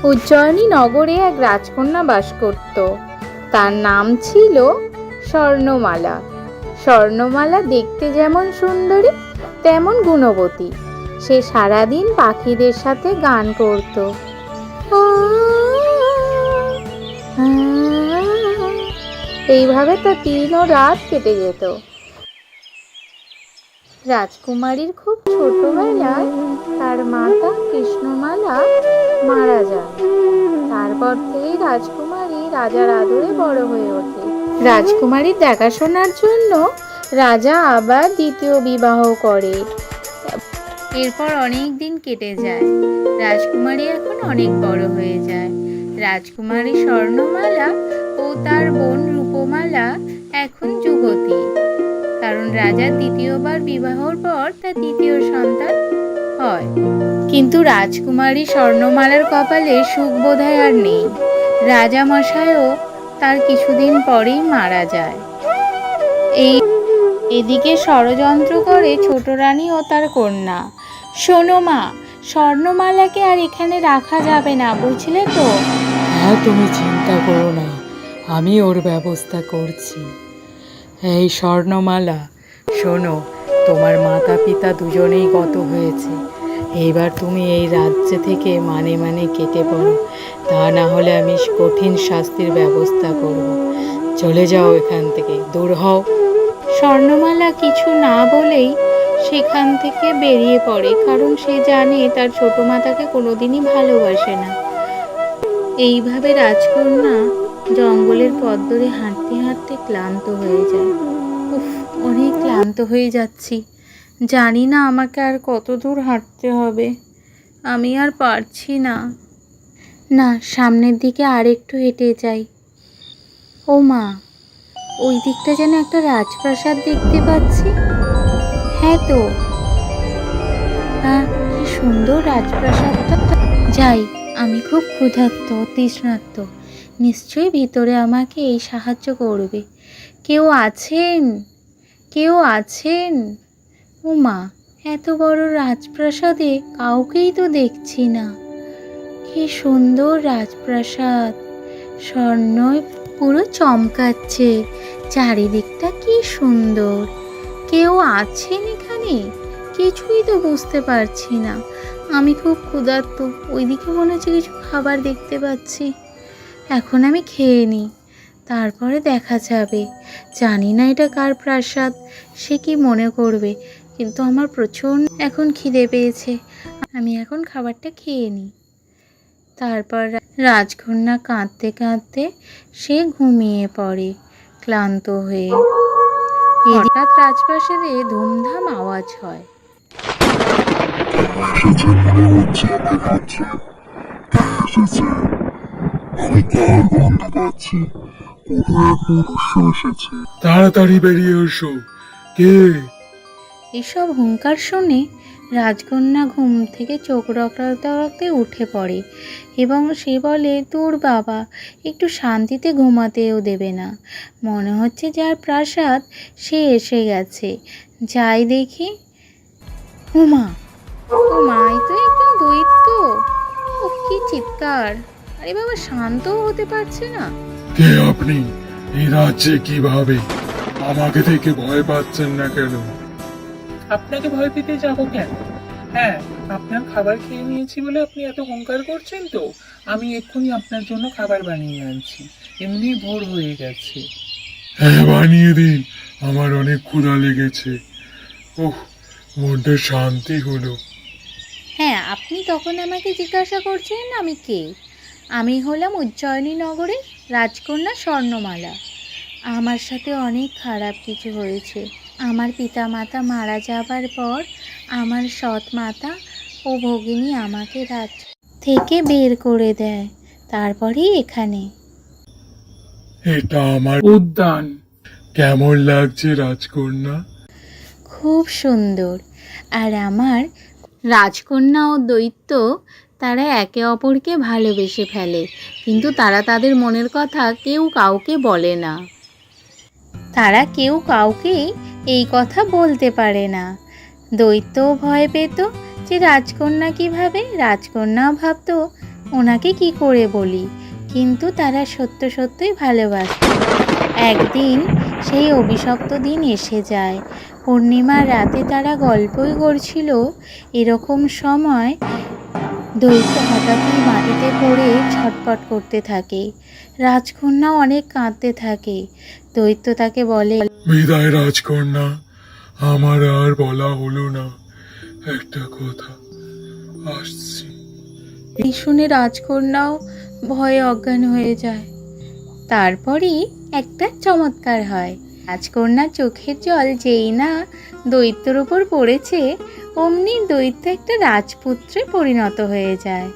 উজ্জয়িনী নগরে এক রাজকন্যা বাস করত। তার নাম ছিল স্বর্ণমালা। স্বর্ণমালা দেখতে যেমন সুন্দরী তেমন গুণবতী। সে সারাদিন পাখিদের সাথে গান করত। এইভাবে তার দিন ও রাত কেটে যেত। রাজকুমারীর খুব ছোটবেলায় তার মাতা কৃষ্ণমালা মারা যান। তারপর থেকেই রাজকুমারী রাজার আদরে বড় হয়ে ওঠে। রাজকুমারীর দেখাশোনার জন্য রাজা আবার দ্বিতীয় বিবাহ করে। এরপর অনেক দিন কেটে যায়। রাজকুমারী এখন অনেক বড় হয়ে যায়। রাজকুমারী স্বর্ণমালা ও তার বোন রূপমালা এখন যুবতী, কারণ রাজার দ্বিতীয়বার বিবাহর পর তার দ্বিতীয় সন্তান হয়। কিন্তু রাজকুমারী স্বর্ণমালার কপালে সুখ বোধহয় আর নেই। রাজা মশাইও তার কিছুদিন পরেই মারা যায়। এদিকে ষড়যন্ত্র করে ছোট রানী ও তার কন্যা। শোনো মা, স্বর্ণমালাকে আর এখানে রাখা যাবে না, বুঝলে তো? হ্যাঁ, তুমি চিন্তা করো না, আমি ওর ব্যবস্থা করছি। এই স্বর্ণমালা, শোনো, তোমার মাতা পিতা দুজনেই গত হয়েছে। এইবার তুমি এই রাজ্য থেকে মানে কেটে পড়ো, তা না হলে আমি কঠিন শাস্তির ব্যবস্থা করব। চলে যাও এখান থেকে, দূর হও। স্বর্ণমালা কিছু না বলেই সেখান থেকে বেরিয়ে পড়ে, কারণ সে জানে তার ছোট মা তাকে কোনোদিনই ভালোবাসে না। এইভাবে রাজকন্যা জঙ্গলের পথ ধরে হাঁটতে হাঁটতে ক্লান্ত হয়ে যায়। উফ, অনেক ক্লান্ত হয়ে যাচ্ছি। জানি না আমাকে আর কত দূর হাঁটতে হবে। আমি আর পারছি না। না, সামনের দিকে আর একটু হেঁটে যাই। ও মা, ওই দিকটা যেন একটা রাজপ্রাসাদ দেখতে পাচ্ছি। হ্যাঁ তো, কি সুন্দর রাজপ্রাসাদটা। যাই, আমি খুব ক্ষুধার্ত, তৃষ্ণার্ত। নিশ্চয়ই ভিতরে আমাকে এই সাহায্য করবে। কেউ আছেন? কেউ আছেন? ও মা, এত বড় রাজপ্রাসাদে কাউকেই তো দেখছি না। কি সুন্দর রাজপ্রাসাদ, স্বর্ণয় পুরো চমকাচ্ছে। চারিদিকটা কি সুন্দর। কেউ আছেন এখানে? কিছুই তো বুঝতে পারছি না। আমি খুব ক্ষুধার্ত। ওইদিকে মনে হচ্ছে কিছু খাবার দেখতে পাচ্ছি। এখন আমি খেয়ে নিই, তারপরে দেখা যাবে। জানি না এটা কার প্রাসাদ, সে কি মনে করবে, কিন্তু আমার প্রচণ্ড এখন খিদে পেয়েছে। আমি এখন খাবারটা খেয়ে নিই। তারপর রাজকন্যা কাঁদতে কাঁদতে সে ঘুমিয়ে পড়ে ক্লান্ত হয়ে। হঠাৎ রাজপ্রাসাদে ধুমধাম আওয়াজ হয়। তাড়াতাড়ি বেরিয়ে এসো, কে? এসব হুঙ্কার শুনে রাজকন্যা ঘুম থেকে চোখ রগড়াতে রগড়াতে উঠে পড়ে এবং সে বলে, দূর বাবা, একটু শান্তিতে ঘুমাতেও দেবে না। মনে হচ্ছে যার প্রাসাদ সে এসে গেছে। যাই দেখি। উমা, এই তো একদম দৈত্য। ও কি চিৎকার! আরে বাবা, শান্তও হতে পারছে না। কে আপনি? এই রাজ্যে কিভাবে? আমাকে দেখে ভয় পাচ্ছেন না কেন? আপনাকে ভয় পেতে যাবো কেন? হ্যাঁ, আপনার খাবার খেয়ে নিয়েছি বলে আপনি এত হুঙ্কার করছেন তো? আমি এক্ষুনি আপনার জন্য খাবার বানিয়ে আনছি। এমনি ভোর হয়ে গেছে। হ্যাঁ, বানিয়ে দিন, আমার অনেক ক্ষুধা লেগেছে। ওহ, মনটা শান্তি হলো। হ্যাঁ, আপনি তখন আমাকে জিজ্ঞাসা করছেন আমি কে। আমি হলাম উজ্জয়িনী নগরের রাজকন্যা স্বর্ণমালা। আমার সাথে অনেক খারাপ কিছু হয়েছে। আমার পিতামাতা মারা যাবার পর আমার সৎ মাতা ও ভগিনী আমাকে রাজ থেকে বের করে দেয়। তারপরেই এখানে। এটা আমার উদ্যান। কেমন লাগছে রাজকন্যা? খুব সুন্দর। আর আমার রাজকন্যা ও দৈত্য তারা একে অপরকে ভালোবেসে ফেলে, কিন্তু তারা তাদের মনের কথা কেউ কাউকে বলে না। তারা কেউ কাউকেই এই কথা বলতে পারে না। দৈত্যও ভয় পেত যে রাজকন্যা কিভাবে, রাজকন্যাও ভাবতো ওনাকে কি করে বলি, কিন্তু তারা সত্য সত্যই ভালোবাসত। একদিন সেই অভিশপ্ত দিন এসে যায়। পূর্ণিমার রাতে তারা গল্পই করছিল। এরকম সময় দৈত্য হঠাৎই মাটিতে পড়ে ছটপট করতে থাকে। রাজকন্যা অনেক কাঁদতে থাকে। দৈত্য তাকে বলে, বিদায় রাজকন্যা, আমার আর বলা হলো না, একটা কথা, আসছি। এই শুনে রাজকন্যাও ভয়ে অজ্ঞান হয়ে যায়। তারপরই একটা চমৎকার হয়। রাজকন্যার চোখের জল যেই না দৈত্যর উপর পড়েছে, অমনি দৈত্য একটা রাজপুত্রে পরিণত হয়ে যায়।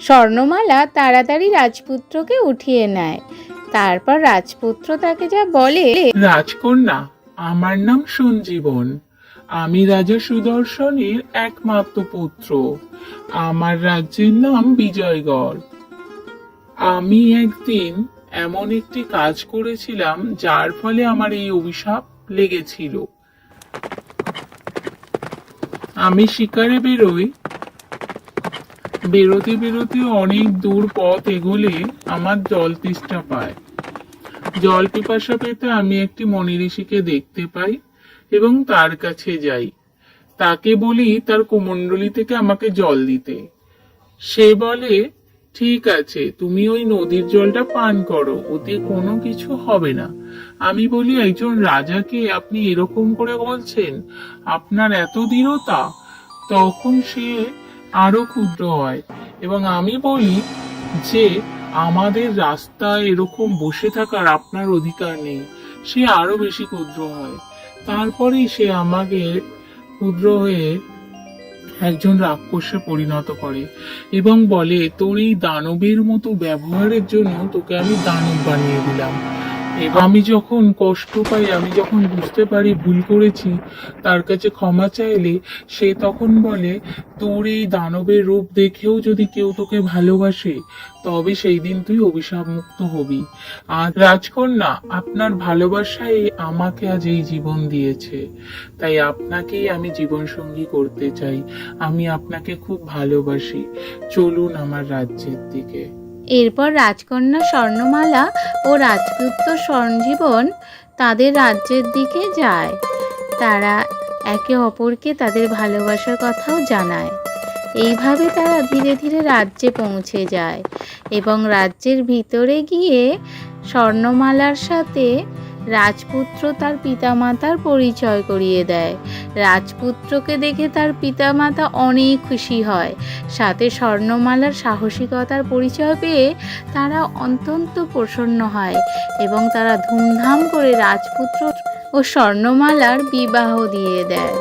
স্বর্ণমালা তাড়াতাড়ি রাজপুত্রকে উঠিয়ে নেয়। তারপর রাজপুত্র তাকে যা বলে, রাজকন্যা, আমার নাম সঞ্জীবন। আমি রাজা সুদর্শনের একমাত্র পুত্র। আমার রাজ্যের নাম বিজয়গড়। আমি একদিন এমন একটি কাজ করেছিলাম যার ফলে আমার এই অভিশাপ লেগেছিল। আমি শিকারে বেরোতে বেরোতে অনেক দূর পথ এগোলে আমার জল তেষ্টা পায়। জল পিপাসা পেতে আমি একটি মনি ঋষিকে দেখতে পাই এবং তার কাছে যাই। তাকে বলি তার কুমণ্ডলী থেকে আমাকে জল দিতে। সে বলে, ঠিক আছে, তুমি ওই নদীর জলটা পান করো, ওতে কোনো কিছু হবে না। আমি বলি, একজন রাজাকে আপনি এরকম করে বলছেন, আপনার এত দৃঢ়তা? তখন সে আরো ক্ষুদ্র হয় এবং আমি বলি যে আমাদের রাস্তায় এরকম বসে থাকার আপনার অধিকার নেই। সে আরো বেশি ক্ষুদ্র হয়। তারপরেই সে আমাকে ক্ষুদ্র হয়ে একজন রাক্ষসে পরিণত করে এবং বলে, তোর এই দানবের মতো ব্যবহারের জন্য তোকে আমি দানব বানিয়ে দিলাম। এবং আমি যখন কষ্ট পাই, আমি যখন বুঝতে পারি ভুল করেছি, তার কাছে ক্ষমা চাইলে সে তখন বলে, তোর এই দানবের রূপ দেখেও যদি কেউ তোকে ভালোবাসে, তবে সেই দিন তুই অভিশাপ মুক্ত হবি। আর রাজকন্যা, আপনার ভালোবাসাই আমাকে আজ এই জীবন দিয়েছে, তাই আপনাকেই আমি জীবন সঙ্গী করতে চাই। আমি আপনাকে খুব ভালোবাসি, চলুন আমার রাজ্যের দিকে। এরপর রাজকন্যা স্বর্ণমালা ও রাজপুত্র সঞ্জীবন তাদের রাজ্যের দিকে যায়। তারা একে অপরকে তাদের ভালোবাসার কথাও জানায়। এইভাবে তারা ধীরে ধীরে রাজ্যে পৌঁছে যায় এবং রাজ্যের ভিতরে গিয়ে স্বর্ণমালার সাথে রাজপুত্র তার পিতামাতার পরিচয় করিয়ে দেয়। রাজপুত্রকে দেখে তার পিতামাতা অনেক খুশি হয়। সাথে স্বর্ণমালার সাহসিকতার পরিচয় পেয়ে তারা অত্যন্ত প্রসন্ন হয় এবং তারা ধুমধাম করে রাজপুত্র ও স্বর্ণমালার বিবাহ দিয়ে দেয়।